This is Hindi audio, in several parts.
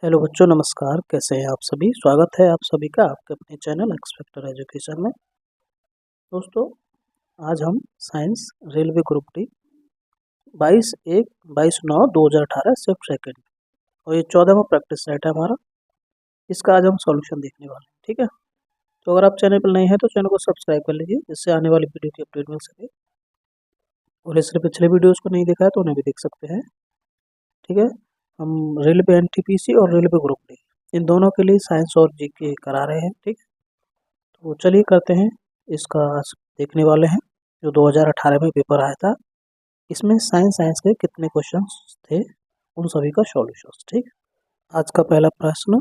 हेलो बच्चों, नमस्कार। कैसे हैं आप सभी? स्वागत है आप सभी का आपके अपने चैनल एक्सपेक्टर एजुकेशन में। दोस्तों, आज हम science railway group D 22/1 22/9/2018 shift second और ये 14वां प्रैक्टिस सेट है हमारा। इसका आज हम सॉल्यूशन देखने वाले हैं। ठीक है, तो अगर आप चैनल पर नए हैं तो चैनल को सब्सक्राइब कर लीजिए, जिससे आने वाली वीडियो की अपडेट मिल सके। और इससे पिछले वीडियोज़ को नहीं देखा है तो उन्हें भी देख सकते हैं। ठीक है, हम रेलवे एनटीपीसी और रेलवे ग्रुप डी इन दोनों के लिए साइंस और जीके करा रहे हैं। ठीक, तो चलिए करते हैं। इसका देखने वाले हैं जो 2018 में पेपर आया था। इसमें साइंस के कितने क्वेश्चंस थे, उन सभी का सॉल्यूशंस। ठीक, आज का पहला प्रश्न,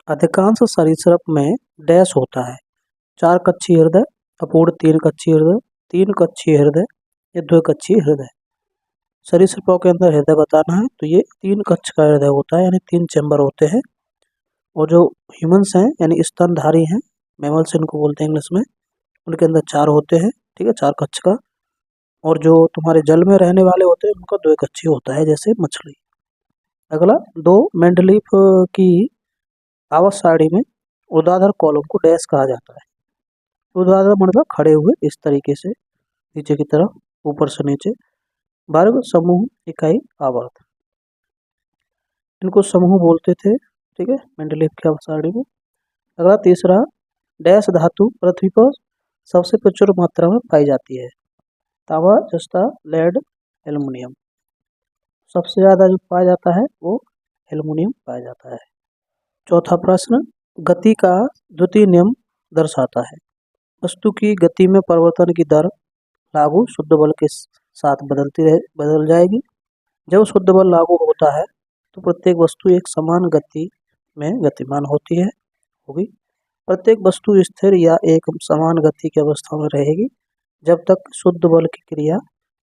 अधिकांश सरीसृप में डैश होता है? 4 कक्षीय हृदय, अपूर्ण 3 कक्षीय हृदय, 3 कक्षीय हृदय या 2 कक्षीय हृदय। सरीसृपों के अंदर हृदय बताना है तो ये 3 कक्ष का हृदय होता है, यानी 3 चैम्बर होते हैं। और जो ह्यूमंस हैं यानी स्तनधारी हैं, मैमल्स इनको बोलते हैं इंग्लिश में, उनके अंदर 4 होते हैं। ठीक है, 4 कक्ष का। और जो तुम्हारे जल में रहने वाले होते हैं उनका 2 कक्षीय होता है, जैसे मछली। अगला, 2 मेंडलीफ की आवास सारणी में ऊर्ध्वाधर कॉलम को डैश कहा जाता है। ऊर्ध्वाधर मतलब खड़े हुए इस तरीके से नीचे की तरफ, ऊपर से नीचे। वर्ग, समूह, इकाई, आवर्त, इनको समूह बोलते थे। ठीक है, मेंडलीफ की आवास सारणी में। अगला, तीसरा, डैश धातु पृथ्वी पर सबसे प्रचुर मात्रा में पाई जाती है? तांबा, जस्ता, लेड, एल्युमिनियम। सबसे ज्यादा जो पाया जाता है वो एल्युमिनियम पाया जाता है। चौथा प्रश्न, गति का द्वितीय नियम दर्शाता है? वस्तु की गति में परिवर्तन की दर लागू शुद्ध बल के साथ बदल जाएगी। जब शुद्ध बल लागू होता है तो प्रत्येक वस्तु एक समान गति में गतिमान होती है होगी। प्रत्येक वस्तु स्थिर या एक समान गति की अवस्था में रहेगी जब तक शुद्ध बल की क्रिया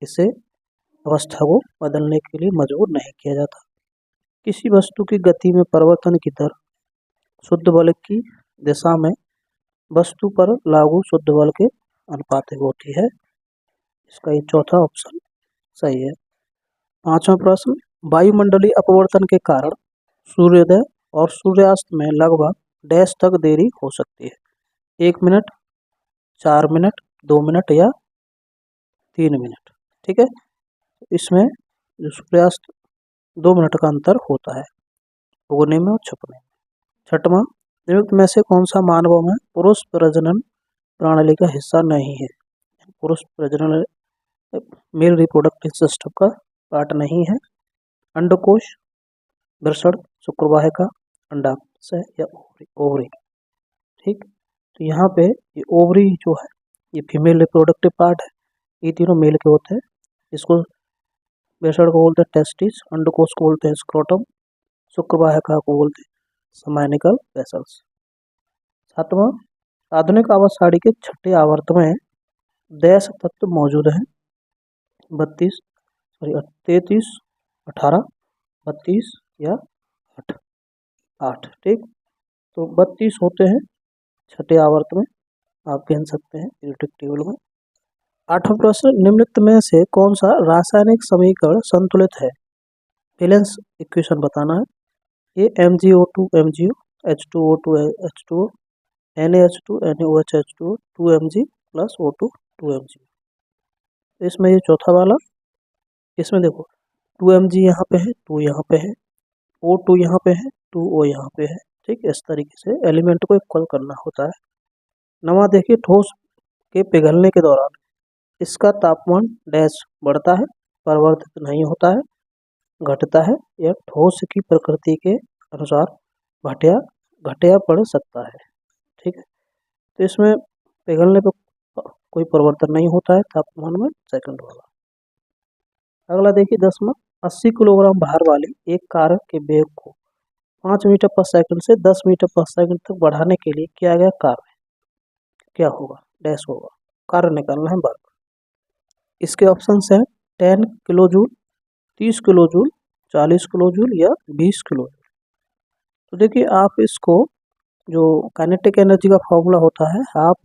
इसे अवस्था को बदलने के लिए मजबूर नहीं किया जाता। किसी वस्तु की गति में परिवर्तन की दर शुद्ध बल की दिशा में वस्तु पर लागू शुद्ध बल के अनुपातिक होती है। इसका ये चौथा ऑप्शन सही है। पांचवा प्रश्न, वायुमंडलीय अपवर्तन के कारण सूर्योदय और सूर्यास्त में लगभग डैश तक देरी हो सकती है? 1 मिनट, 4 मिनट, 2 मिनट या 3 मिनट। ठीक है, इसमें जो सूर्यास्त 2 मिनट का अंतर होता है उगने में और छपने में। छठवां, निम्नलिखित में से कौन सा मानवों में पुरुष प्रजनन प्रणाली का हिस्सा नहीं है? पुरुष प्रजनन मेल रिप्रोडक्टिव सिस्टम का पार्ट नहीं है। अंडकोश, वृषण, शुक्रवाहिका, अंडाशय या ओवरी। ठीक, तो यहाँ पे ये ओवरी जो है ये फीमेल रिप्रोडक्टिव पार्ट है, ये तीनों मेल के होते हैं। इसको वृषण को बोलते हैं टेस्टिस, अंडकोश को बोलते हैं स्क्रोटम, शुक्रवाहिका को बोलते हैं समानिकल वेसल्स। सातवां, आधुनिक आवास सारणी के छठे आवर्त में डैश तत्व मौजूद हैं? 33, 18, 32 या 8। ठीक, तो 32 होते हैं छठे आवर्त में, आप कह सकते हैं पीरियोडिक टेबल में। आठवां प्रश्न, निम्नलिखित में से कौन सा रासायनिक समीकरण संतुलित है? बैलेंस इक्वेशन बताना है। ये MgO2 MgO, H2O2 H2O, NaH2 NaOH H2O, 2Mg + O2 2Mg। इसमें ये चौथा वाला, इसमें देखो 2Mg यहाँ पे है, 2 यहाँ पे है, O2 यहाँ पे है, 2O यहाँ पे है। ठीक, इस तरीके से एलिमेंट को इक्वल करना होता है। नवा देखिए, ठोस के पिघलने के दौरान इसका तापमान डैश बढ़ता है, परिवर्तित नहीं होता है, घटता है, या ठोस की प्रकृति के अनुसार घटया घटया पड़ सकता है। ठीक है, तो इसमें पिघलने पर कोई परिवर्तन नहीं होता है तापमान में, सेकंड वाला। अगला देखिए 10वां, 80 किलोग्राम भार वाली एक कार के वेग को 5 मीटर पर सेकंड से 10 मीटर पर सेकंड तक बढ़ाने के लिए किया गया कार्य क्या होगा? डैश होगा। कार्य निकालना है वर्ग। इसके ऑप्शन हैं 10 kilo joule, 30 kilo joule, 40 kilo joule या 20 किलो जूल। तो देखिए, आप इसको जो काइनेटिक एनर्जी का फॉर्मूला होता है हाफ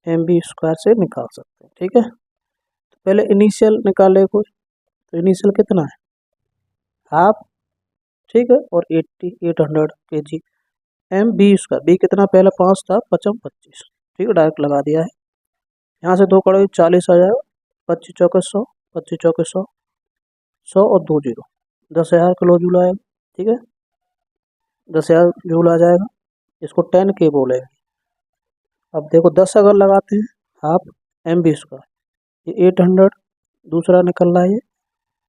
mv स्क्वायर से निकाल सकते हैं। ठीक है, तो पहले इनिशियल निकाले कोई, तो इनिशियल कितना है? हाफ ठीक है, और 800 kg एम बी उसका बी कितना, पहले 5 था, 55 25, ठीक है, डायरेक्ट लगा दिया है। यहाँ से 2 कड़ोई 40 आ जाएगा, 25 चौके 100, 25 चौके 100, 100 और 2 जीरो, 10,000 किलो जूल आएगा, ठीक है, 10,000 जूल आ जाएगा। इसको 10 के बोलेंगे। अब देखो 10 अगर लगाते हैं, हाफ एम बी उसका, ये 800 दूसरा निकल रहा है ये,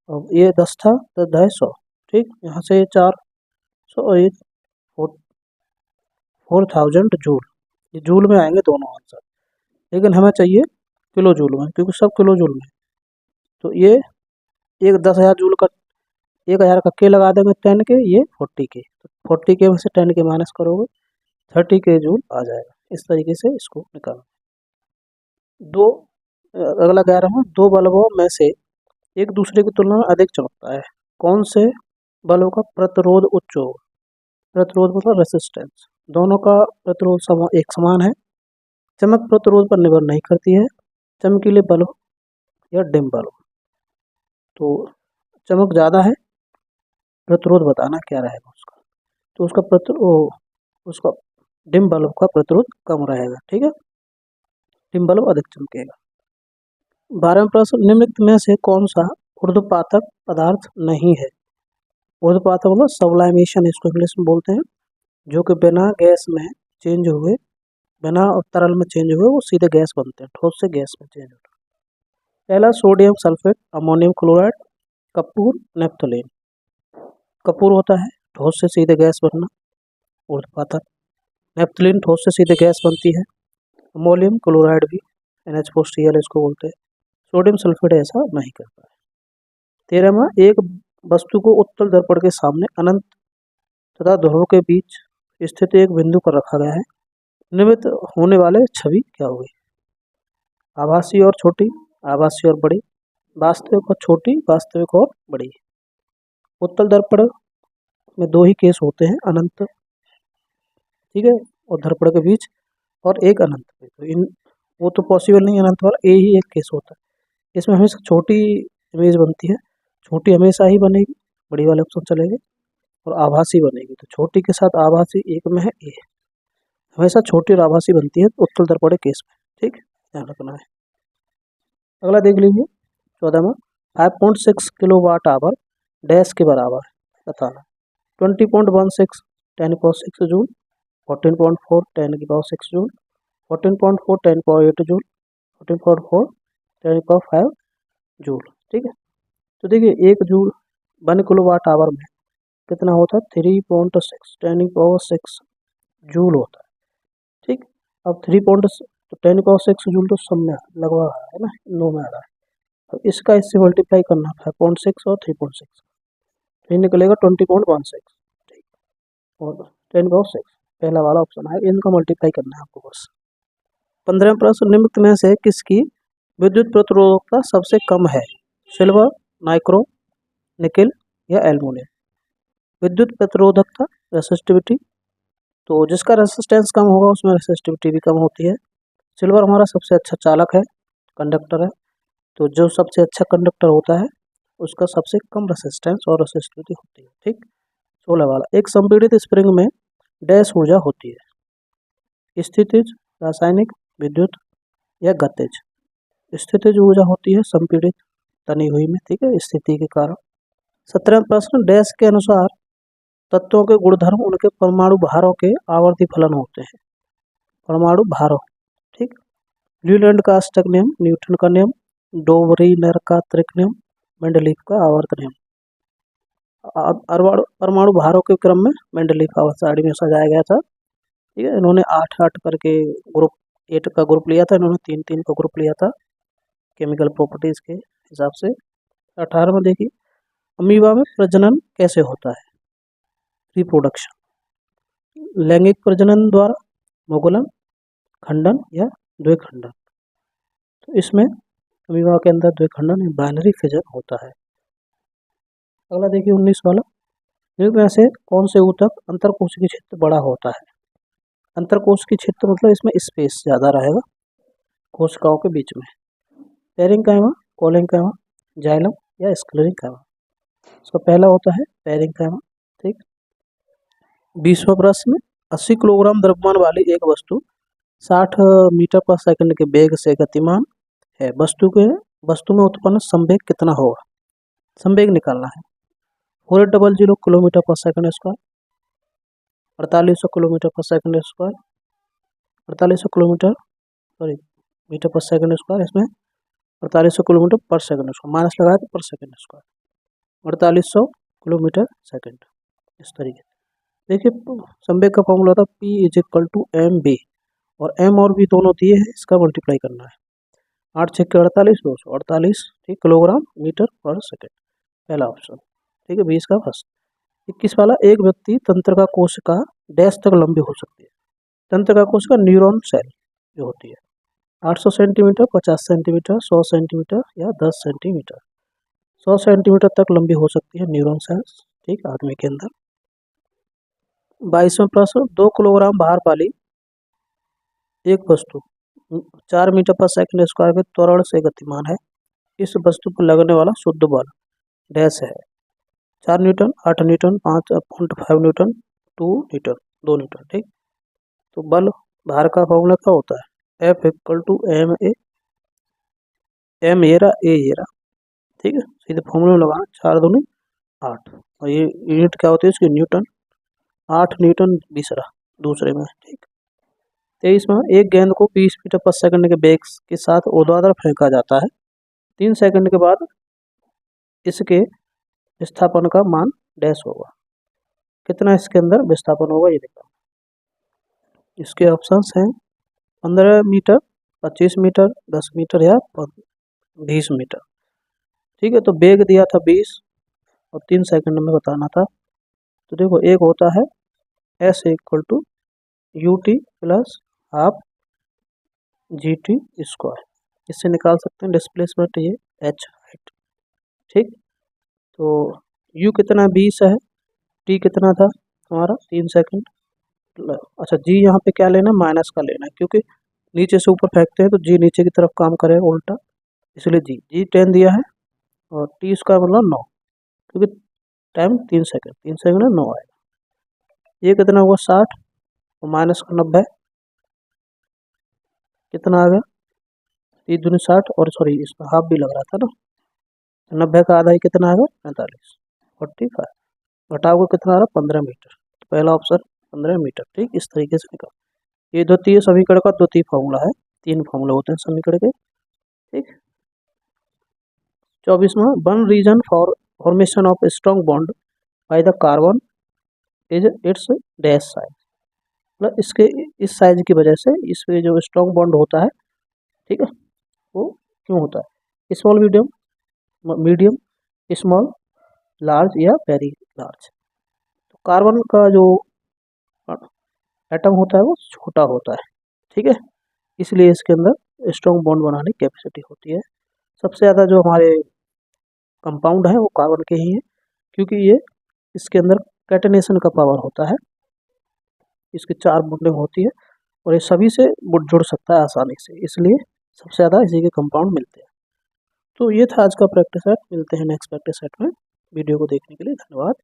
अब ये 10 था तो 250, ठीक, यहाँ से ये 400 और ये 4000 जूल, ये जूल में आएंगे दोनों आंसर, लेकिन हमें चाहिए किलो जूल में, क्योंकि सब किलो जूल में। तो ये एक 10,000 जूल का, 1,000 का के लगा देंगे 10 के, ये 40 के, तो 40 के में से 10 के माइनस करोगे 30 के जूल आ जाएगा। इस तरीके से इसको निकालो। दो अगला कह रहा हूँ, दो बल्बों में से एक दूसरे की तुलना में अधिक चमकता है, कौन से बल्ब का प्रतिरोध उच्च होगा? प्रतिरोध मतलब रेसिस्टेंस, दोनों का प्रतिरोध एक समान है, चमक प्रतिरोध पर निर्भर नहीं करती है, चमकीले बल्ब या डिम बल्ब। तो चमक ज़्यादा है, प्रतिरोध बताना क्या रहेगा उसका, तो उसका डिम बल्ब का प्रतिरोध कम रहेगा, ठीक है, डिम बल्ब अधिक चमकेगा। 12वां प्रश्न, निम्नलिखित में से कौन सा ऊर्ध्वपातक पदार्थ नहीं है? ऊर्ध्वपातक मतलब सब्लाइमेशन इसको इंग्लिश में बोलते हैं, जो कि बिना गैस में चेंज हुए, बिना तरल में चेंज हुए वो सीधे गैस बनते हैं, ठोस से गैस में चेंज होता है। पहला sodium sulphate, ammonium chloride, Kapoor, naphthalene. Kapoor होता है ठोस से सीधे गैस बनना, ऊर्ध्वपातक। नेप्थलीन ठोस से सीधे गैस बनती है। अमोनियम क्लोराइड भी NH4Cl इसको बोलते हैं। सोडियम सल्फेट ऐसा नहीं करता है। 13वां, एक वस्तु को उत्तल दर्पण के सामने अनंत तथा ध्रुव के बीच स्थित एक बिंदु पर रखा गया है, निर्मित होने वाले छवि क्या होगी? आभासी और छोटी, आभासी और बड़ी, वास्तविक और छोटी, वास्तविक और बड़ी। उत्तल दर्पण में दो ही केस होते हैं, अनंत, ठीक है, और दर्पण के बीच, और एक अनंत में, तो इन वो तो पॉसिबल नहीं, अनंत वाला ये ही एक केस होता है। इसमें हमेशा छोटी इमेज बनती है, छोटी हमेशा ही बनेगी, बड़ी वाले ऑप्शन चलेंगे, और आभासी बनेगी, तो छोटी के साथ आभासी एक में है ए, हमेशा छोटी और आभासी बनती है उत्तल दर्पण केस में, ठीक, ध्यान रखना है। अगला देख लीजिए 14वां, 5.6 किलो वाट आवर डैश के बराबर बताना। 20.16 10 6 जूल, 14.4 10 6 जूल, 14.4 10 8 जूल, 14.4 10 जूल, ठीक है। तो देखिए 1 जूल 1 किलो वाट आवर में कितना होता है? 3.6 10 6 जूल होता है, ठीक। अब 10 6 जूल तो सब में लगभग है ना, 9 में आ रहा है, तो इसका इससे मल्टीप्लाई करना 5.6 और 3.6, तो ये निकलेगा 20.16, ठीक, और 10 6 पहला वाला ऑप्शन है, इनका मल्टीप्लाई करना है आपको बस। 15वां प्रश्न, निम्नलिखित में से किसकी विद्युत प्रतिरोधकता सबसे कम है? सिल्वर, नाइक्रोम, निकेल या एल्युमिनियम। विद्युत प्रतिरोधकता, रेसिस्टिविटी, तो जिसका रेसिस्टेंस कम होगा उसमें रेसिस्टिविटी भी कम होती है। सिल्वर हमारा सबसे अच्छा चालक है, कंडक्टर है, तो जो सबसे अच्छा कंडक्टर होता है उसका सबसे कम रेसिस्टेंस और रेसिस्टिविटी होती है, ठीक। 16 वाला, एक संपीड़ित स्प्रिंग में डैश ऊर्जा होती है? स्थितिज, रासायनिक, विद्युत या गतिज। स्थितिज ऊर्जा होती है संपीड़ित तनी हुई में, ठीक है, स्थिति के कारण। 17वां प्रश्न, डैश के अनुसार तत्वों के गुणधर्म उनके परमाणु भारों के आवर्ती फलन होते हैं। परमाणु भारों, ठीक। ल्यूलैंड का अष्टक नियम, न्यूटन का नियम, डोबरीनर का त्रिक नियम, मेंडलीफ का आवर्त नियम। परमाणु भारों के क्रम में मेंडलीफ आवर्त सारणी में सजाया गया था, ठीक है। इन्होंने 8 करके ग्रुप 8 का ग्रुप लिया था, इन्होंने 3 का ग्रुप लिया था केमिकल प्रॉपर्टीज के हिसाब से। 18 में देखिए, अमीबा में प्रजनन कैसे होता है? रिप्रोडक्शन, लैंगिक प्रजनन द्वारा, मुकुलन, खंडन या द्विखंडन। तो इसमें अमीबा के अंदर द्विखंडन बाइनरी फिजन होता है। अगला देखिए 19 वाला, में से कौन से ऊतक अंतरकोशिकी क्षेत्र बड़ा होता है? अंतरकोशिकी क्षेत्र मतलब इसमें स्पेस ज़्यादा रहेगा कोशिकाओं के बीच में। पेरिंकाइमा, कोलिंकाइमा, जाइलम या स्क्लेरेंकाइमा। इसका पहला होता है पेरिंकाइमा, ठीक। 20वां प्रश्न, 80 किलोग्राम द्रव्यमान वाली एक वस्तु 60 मीटर पर सेकंड के वेग से गतिमान है। वस्तु में उत्पन्न संवेग कितना होगा? संवेग निकालना है। 4800 kilometre per second square, 4800 kilometre per second square, 4800 kilometre sorry metre per second square, इसमें 4800 kilometre per second square minus लगाया तो पर सेकंड स्क्वायर, 4800 किलोमीटर सेकंड। इस तरीके से देखिए संवेग का फॉर्मूला था P is equal to M B, और एम और बी दोनों दिए हैं, इसका मल्टीप्लाई करना है। 8 6 के 48, 248 ठीक किलोग्राम मीटर पर सेकंड, पहला ऑप्शन। ठीक है, 20 का फर्स्ट। 21 वाला, एक व्यक्ति तंत्रिका कोशिका डैश तक लंबी हो सकती है। तंत्रिका कोशिका न्यूरॉन सेल जो होती है 800 सेंटीमीटर, 50 सेंटीमीटर, 100 सेंटीमीटर या 10 सेंटीमीटर। 100 सेंटीमीटर तक लंबी हो सकती है न्यूरॉन सेल्स, ठीक, आदमी के अंदर। 22वां प्रश्न, 2 किलोग्राम भार वाली एक वस्तु 4 मीटर पर सेकंड स्क्वायर के त्वरण से गतिमान है। इस वस्तु पर लगने वाला शुद्ध बल डैश है। 4 Newton, 8 Newton, 5.5 Newton, 2 Newton, 2 Newton. ठीक, तो बल भार का फॉर्मूला क्या होता है? F equal to M A, M arrow A arrow. ठीक है, सीधे फॉर्मूला में लगाना, 4 दूनी 8, और ये यूनिट क्या होती है इसकी? न्यूटन। 8 न्यूटन बीसरा दूसरे में। ठीक, 23 में, एक गेंद को 20 मीटर पर सेकंड के वेग के साथ ऊर्ध्वाधर फेंका जाता है। 3 सेकंड के बाद इसके विस्थापन का मान डैश होगा। कितना इसके अंदर विस्थापन होगा ये देखो। इसके ऑप्शंस हैं 15 मीटर, 25 मीटर, 10 मीटर या 20 मीटर। ठीक है, तो वेग दिया था 20 और 3 सेकंड में बताना था। तो देखो एक होता है S equal to U T plus half G T square, इससे निकाल सकते हैं डिस्प्लेसमेंट ये h हाइट। ठीक, तो u कितना 20 है, t कितना था हमारा 3 सेकंड। अच्छा जी यहाँ पे क्या लेना है? माइनस का लेना है, क्योंकि नीचे से ऊपर फेंकते हैं तो जी नीचे की तरफ काम करेगा उल्टा, इसलिए जी 10 दिया है, और टी स्क्वायर मतलब 9, क्योंकि टाइम 3 सेकंड, 3 सेकंड में 9 आएगा। ये कितना हुआ 60, और माइनस का 90 कितना आ गया? 3 दूनी 60, और सॉरी इसमें हाफ भी लग रहा था ना, 90 का आधा ही कितना आ गया? 45, 45 घटाओगे कितना आ रहा? 15 मीटर। तो पहला ऑप्शन 15 मीटर। ठीक, इस तरीके से निकाल। ये द्वितीय समीकरण का द्वितीय फॉर्मूला है, 3 फॉर्मूले होते हैं समीकरण के। ठीक, 24वां, one reason for formation of strong bond by the carbon is its dash size. मतलब इसके इस साइज की वजह से इस पे जो स्ट्रॉन्ग बॉन्ड होता है, ठीक है, वो क्यों होता है? Small, medium, medium, small, large या वेरी लार्ज। तो कार्बन का जो एटम होता है वो छोटा होता है, ठीक है, इसलिए इसके अंदर स्ट्रॉन्ग बॉन्ड बनाने की कैपेसिटी होती है। सबसे ज़्यादा जो हमारे कंपाउंड है वो कार्बन के ही हैं, क्योंकि ये इसके अंदर कैटेनेशन का पावर होता है, इसकी 4 बॉन्डिंग होती है, और ये सभी से जुड़ सकता है आसानी से, इसलिए सबसे ज़्यादा इसी के कंपाउंड मिलते हैं। तो ये था आज का प्रैक्टिस सेट, मिलते हैं नेक्स्ट प्रैक्टिस सेट में। वीडियो को देखने के लिए धन्यवाद।